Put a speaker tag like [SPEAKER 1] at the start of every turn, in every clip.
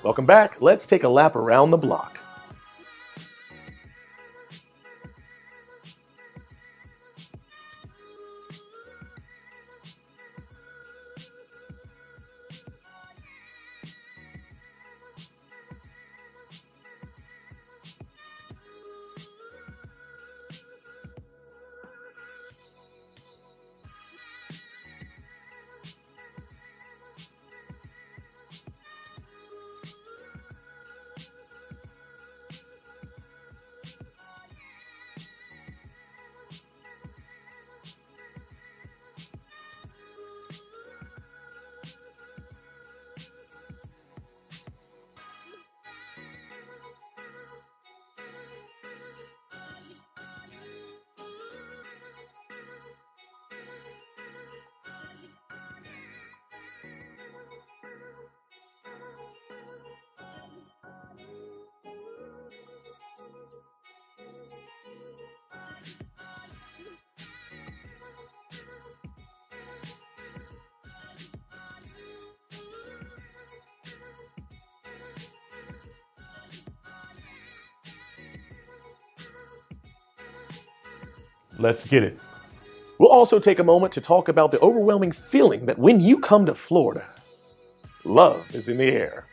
[SPEAKER 1] Welcome back. Let's take a lap around the block. Let's get it. We'll also take a moment to talk about the overwhelming feeling that when you come to Florida, love is in the air.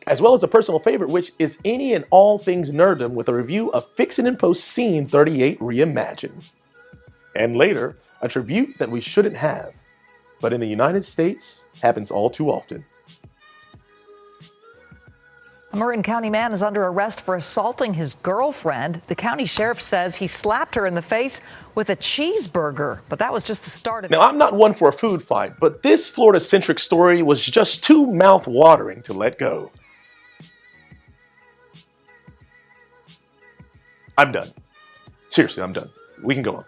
[SPEAKER 1] As well as a personal favorite, which is any and all things nerddom, with a review of Fixin' and Post Scene 38 Reimagined. And later, a tribute that we shouldn't have, but in the United States happens all too often.
[SPEAKER 2] A Marin County man is under arrest for assaulting his girlfriend. The county sheriff says he slapped her in the face with a cheeseburger, but that was just the start of it.
[SPEAKER 1] Now, I'm not one for a food fight, but this Florida-centric story was just too mouth-watering to let go. I'm done. Seriously, I'm done. We can go on.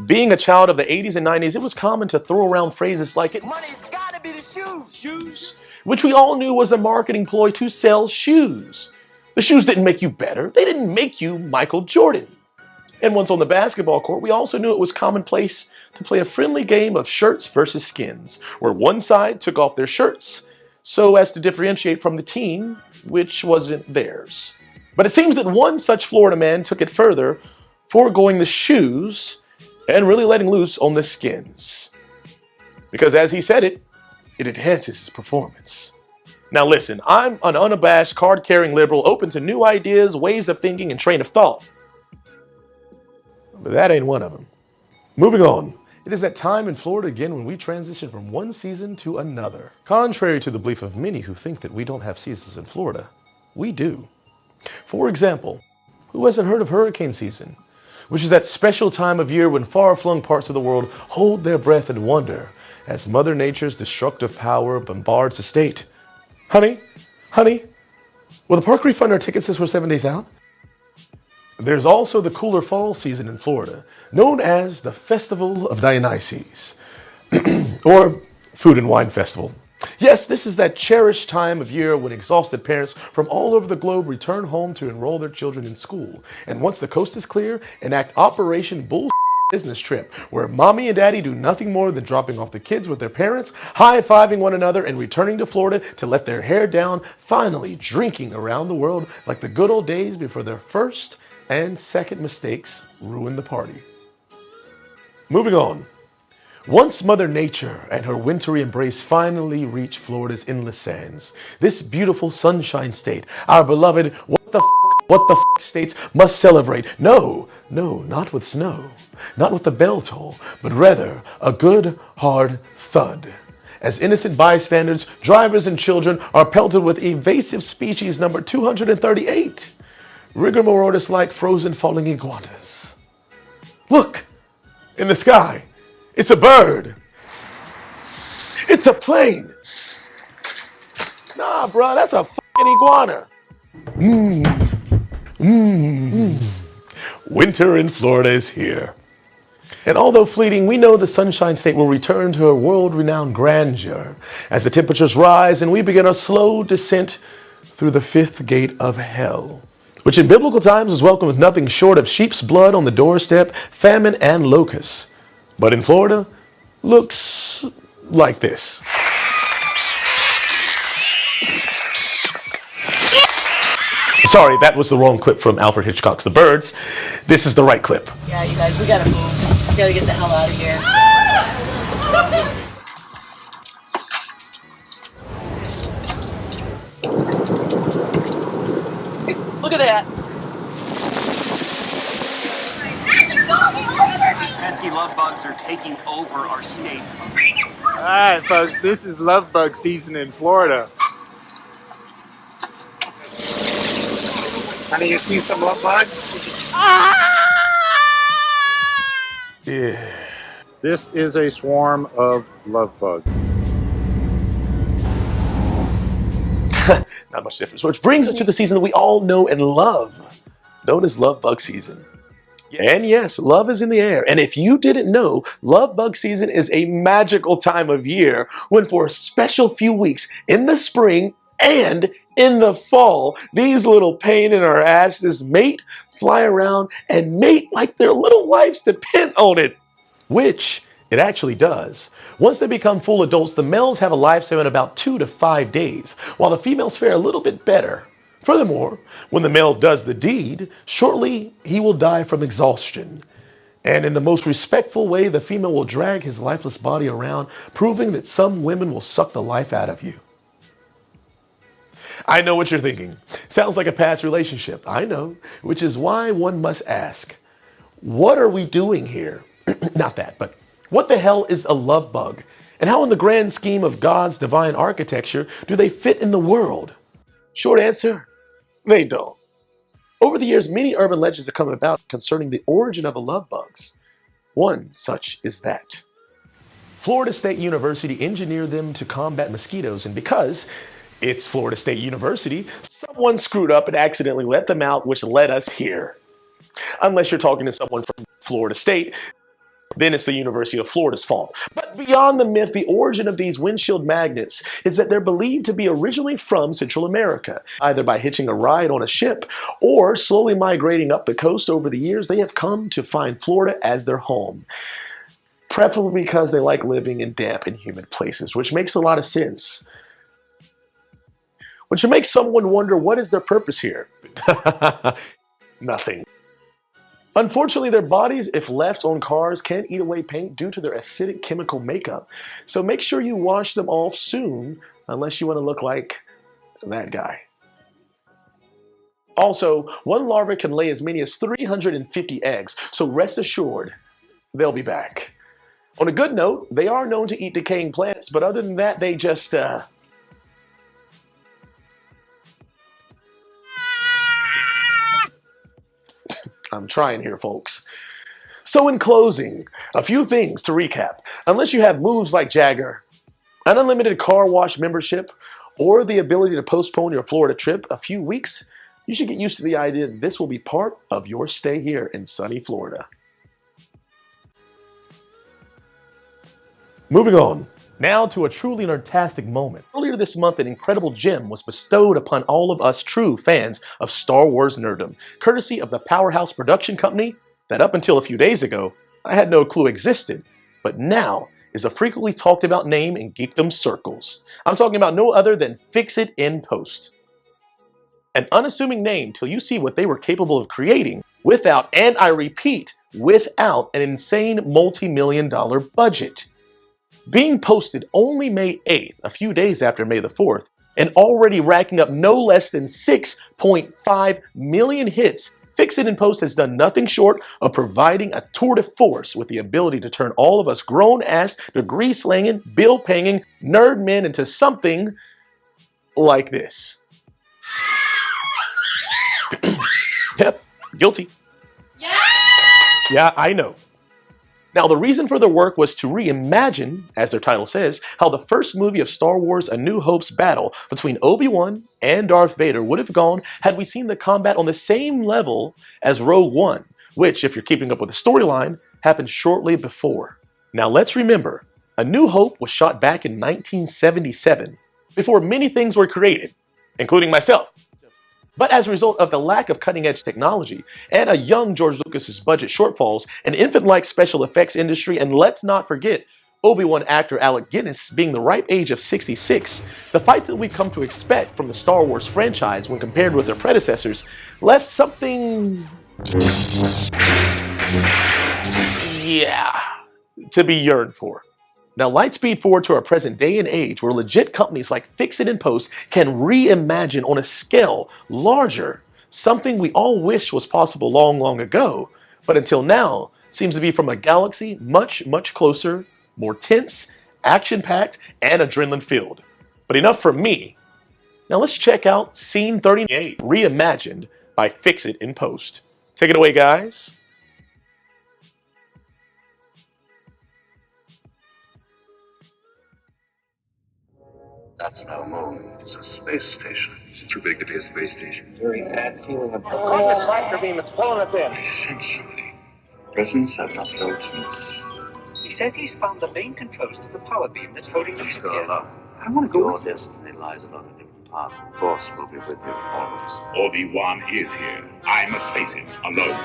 [SPEAKER 1] Being a child of the 80s and 90s, it was common to throw around phrases like money's gotta be the shoes, which we all knew was a marketing ploy to sell shoes. The shoes didn't make you better. They didn't make you Michael Jordan. And once on the basketball court, we also knew it was commonplace to play a friendly game of shirts versus skins, where one side took off their shirts so as to differentiate from the team, which wasn't theirs. But it seems that one such Florida man took it further, foregoing the shoes and really letting loose on the skins. Because as he said it enhances his performance. Now listen, I'm an unabashed, card-carrying liberal, open to new ideas, ways of thinking, and train of thought. But that ain't one of them. Moving on. It is that time in Florida again when we transition from one season to another. Contrary to the belief of many who think that we don't have seasons in Florida, we do. For example, who hasn't heard of hurricane season? Which is that special time of year when far-flung parts of the world hold their breath and wonder as Mother Nature's destructive power bombards the state. Honey, will the park refund our tickets since we're 7 days out? There's also the cooler fall season in Florida, known as the Festival of Dionysus, or Food and Wine Festival. Yes, this is that cherished time of year when exhausted parents from all over the globe return home to enroll their children in school. And once the coast is clear, enact Operation Bull business trip, where mommy and daddy do nothing more than dropping off the kids with their parents, high-fiving one another, and returning to Florida to let their hair down, finally drinking around the world like the good old days before their first and second mistakes ruined the party. Moving on. Once Mother Nature and her wintry embrace finally reach Florida's endless sands, this beautiful sunshine state, our beloved what the f states must celebrate. No, not with snow, not with the bell toll, but rather a good hard thud. As innocent bystanders, drivers, and children are pelted with evasive species number 238, rigor mortis-like frozen falling iguanas. Look, in the sky. It's a bird. It's a plane. Nah, bro, that's a fucking iguana. Winter in Florida is here. And although fleeting, we know the Sunshine State will return to her world-renowned grandeur as the temperatures rise and we begin our slow descent through the fifth gate of hell, which in biblical times was welcomed with nothing short of sheep's blood on the doorstep, famine, and locusts. But in Florida, looks like this. Sorry, that was the wrong clip from Alfred Hitchcock's The Birds. This is the right clip.
[SPEAKER 3] Yeah, you guys, we gotta move. We gotta get the hell out of here. Look at that.
[SPEAKER 4] These pesky love bugs are taking over our state.
[SPEAKER 5] All right, folks, this is love bug season in Florida. Honey, you see some love bugs?
[SPEAKER 1] Yeah.
[SPEAKER 5] This is a swarm of love bugs.
[SPEAKER 1] Not much difference. Which brings us to the season that we all know and love, known as love bug season. And yes, love is in the air. And if you didn't know, love bug season is a magical time of year when for a special few weeks in the spring and in the fall, these little pain in our asses mate, fly around, and mate like their little lives depend on it. Which it actually does. Once they become full adults, the males have a lifespan of about 2 to 5 days, while the females fare a little bit better. Furthermore, when the male does the deed, shortly he will die from exhaustion. And in the most respectful way, the female will drag his lifeless body around, proving that some women will suck the life out of you. I know what you're thinking. Sounds like a past relationship. I know, which is why one must ask, what are we doing here? Not that, but what the hell is a love bug? And how in the grand scheme of God's divine architecture do they fit in the world? Short answer, they don't. Over the years, many urban legends have come about concerning the origin of the love bugs. One such is that Florida State University engineered them to combat mosquitoes, and because it's Florida State University, someone screwed up and accidentally let them out, which led us here. Unless you're talking to someone from Florida State, then it's the University of Florida's fault. But beyond the myth, the origin of these windshield magnets is that they're believed to be originally from Central America. Either by hitching a ride on a ship or slowly migrating up the coast over the years, they have come to find Florida as their home. Preferably because they like living in damp and humid places, which makes a lot of sense. Which makes someone wonder, what is their purpose here? Nothing. Unfortunately, their bodies, if left on cars, can eat away paint due to their acidic chemical makeup. So make sure you wash them off soon, unless you want to look like that guy. Also, one larva can lay as many as 350 eggs, so rest assured, they'll be back. On a good note, they are known to eat decaying plants, but other than that, they just, I'm trying here, folks. So in closing, a few things to recap. Unless you have moves like Jagger, an unlimited car wash membership, or the ability to postpone your Florida trip a few weeks, you should get used to the idea that this will be part of your stay here in sunny Florida. Moving on. Now to a truly fantastic moment. Earlier this month, an incredible gem was bestowed upon all of us true fans of Star Wars nerddom, courtesy of the powerhouse production company that up until a few days ago, I had no clue existed, but now is a frequently talked about name in geekdom circles. I'm talking about no other than Fix It in Post. An unassuming name till you see what they were capable of creating without, and I repeat, without an insane multi-million-dollar budget. Being posted only May 8th, a few days after May the 4th, and already racking up no less than 6.5 million hits, Fix It in Post has done nothing short of providing a tour de force with the ability to turn all of us grown-ass, degree-slanging, bill-paying nerd men into something like this. Yep, guilty. Yeah, I know. Now, the reason for their work was to reimagine, as their title says, how the first movie of Star Wars A New Hope's battle between Obi-Wan and Darth Vader would have gone had we seen the combat on the same level as Rogue One, which, if you're keeping up with the storyline, happened shortly before. Now, let's remember, A New Hope was shot back in 1977, before many things were created, including myself. But as a result of the lack of cutting-edge technology and a young George Lucas's budget shortfalls, an infant-like special effects industry, and let's not forget, Obi-Wan actor Alec Guinness being the ripe age of 66, the fights that we've come to expect from the Star Wars franchise when compared with their predecessors left something, yeah, to be yearned for. Now, lightspeed forward to our present day and age where legit companies like Fix It and Post can reimagine on a scale larger something we all wish was possible long ago, but until now seems to be from a galaxy much, much closer, more tense, action-packed, and adrenaline-filled. But enough from me. Now let's check out Scene 38, reimagined by Fix It in Post. Take it away, guys.
[SPEAKER 6] That's no moon. It's a space station. It's too big to be a space station.
[SPEAKER 7] Very bad feeling about
[SPEAKER 5] Cosmic tractor beam, it's pulling us in.
[SPEAKER 6] I sense something. Presence I've not felt since.
[SPEAKER 8] He says he's found the main controls to the power beam that's holding the
[SPEAKER 6] Let's
[SPEAKER 8] ship
[SPEAKER 6] go
[SPEAKER 8] here.
[SPEAKER 6] alone.
[SPEAKER 8] I want to go
[SPEAKER 6] Your
[SPEAKER 8] with you.
[SPEAKER 6] destiny lies along a different path. Force will be with you always.
[SPEAKER 9] Obi-Wan is here. I must face him alone.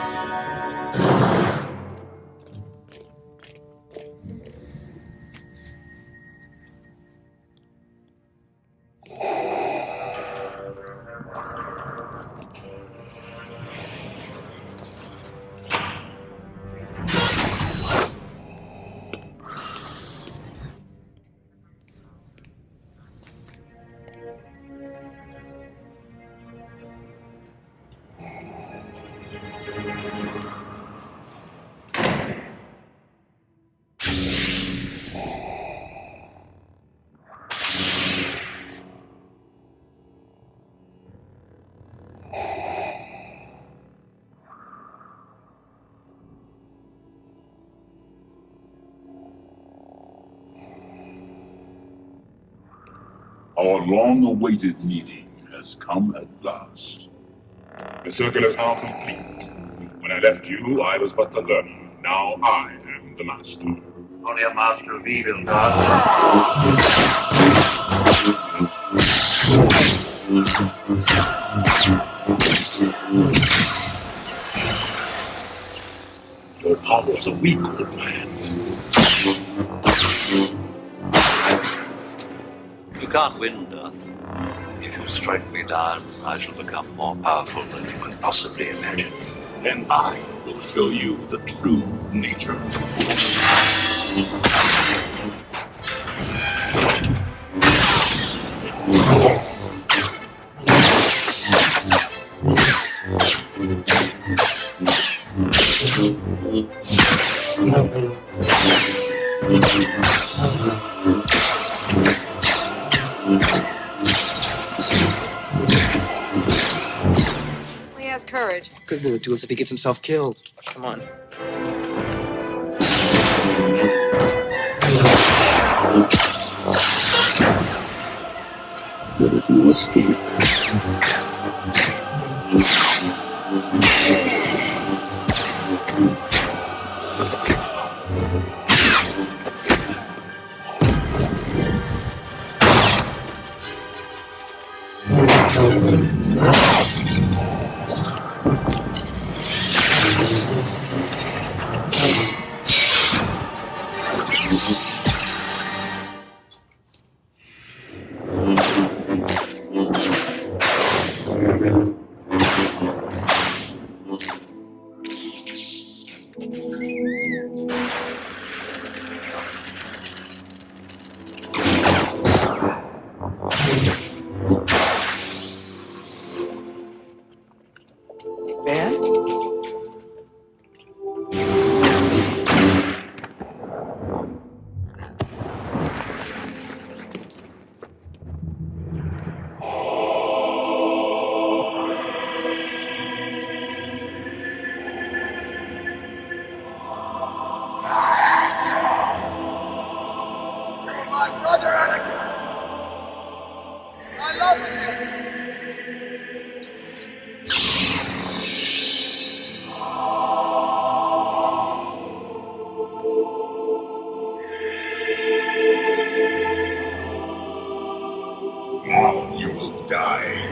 [SPEAKER 10] Our long-awaited meeting has come at last.
[SPEAKER 9] The circle is now complete. When I left you, I was but the learner. Now I am the master.
[SPEAKER 6] Only a master of evil does.
[SPEAKER 9] Your powers are weak with man.
[SPEAKER 6] You can't win, Darth. If you strike me down, I shall become more powerful than you can possibly imagine.
[SPEAKER 9] Then I will show you the true nature of the Force.
[SPEAKER 11] He has courage.
[SPEAKER 7] Good will it do us if he gets himself killed? Come on.
[SPEAKER 10] There is no escape.
[SPEAKER 9] Now you will die.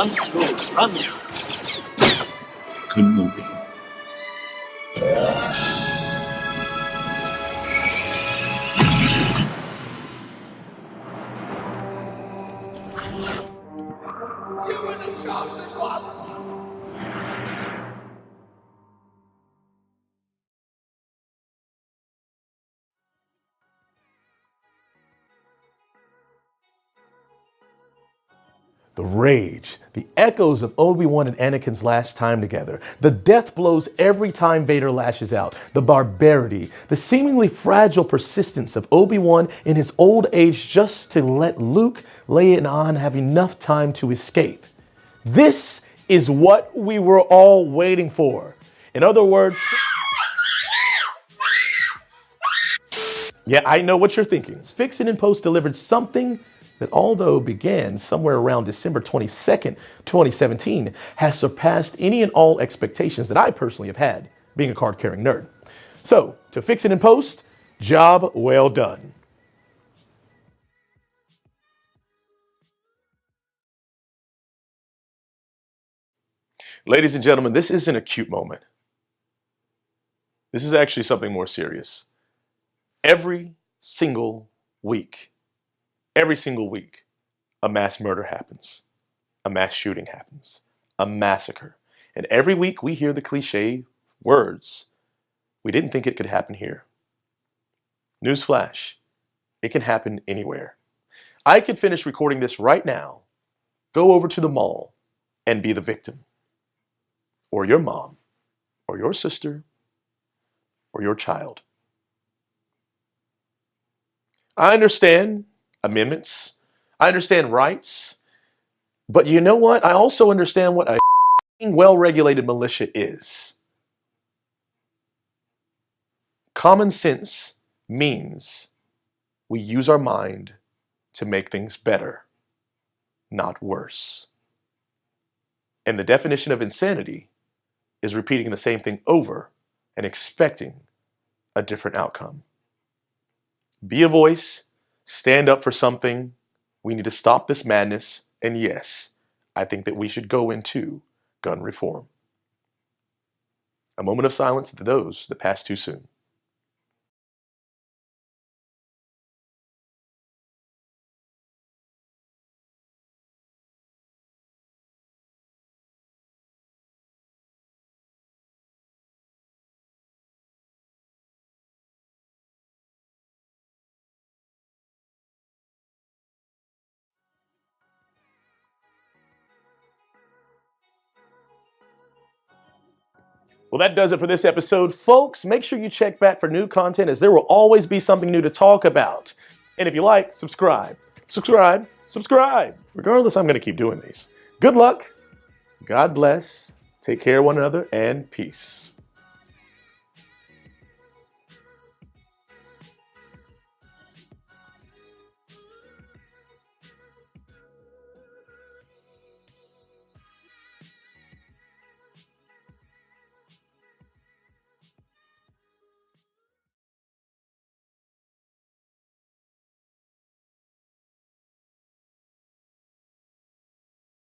[SPEAKER 6] Run, Luke, run.
[SPEAKER 10] Kenobi.
[SPEAKER 6] You were the chosen one.
[SPEAKER 1] The rage, the echoes of Obi-Wan and Anakin's last time together, the death blows every time Vader lashes out, the barbarity, the seemingly fragile persistence of Obi-Wan in his old age just to let Luke, Leia, and Han have enough time to escape. This is what we were all waiting for. In other words, yeah, I know what you're thinking. Fix It in Post delivered something that, although began somewhere around December 22nd, 2017, has surpassed any and all expectations that I personally have had, being a card-carrying nerd. So, to Fix It in Post, job well done. Ladies and gentlemen, this isn't a cute moment. This is actually something more serious. Every single week, a mass murder happens, a mass shooting happens, a massacre. And every week we hear the cliche words, we didn't think it could happen here. Newsflash, it can happen anywhere. I could finish recording this right now, go over to the mall, and be the victim. Or your mom, or your sister, or your child. I understand amendments. I understand rights. But you know what? I also understand what a well-regulated militia is. Common sense means we use our mind to make things better, not worse. And the definition of insanity is repeating the same thing over and expecting a different outcome. Be a voice, stand up for something. We need to stop this madness. And yes, I think that we should go into gun reform. A moment of silence to those that pass too soon. Well, that does it for this episode. Folks, make sure you check back for new content, as there will always be something new to talk about. And if you like, subscribe. Subscribe. Subscribe. Regardless, I'm going to keep doing these. Good luck. God bless. Take care of one another, and peace.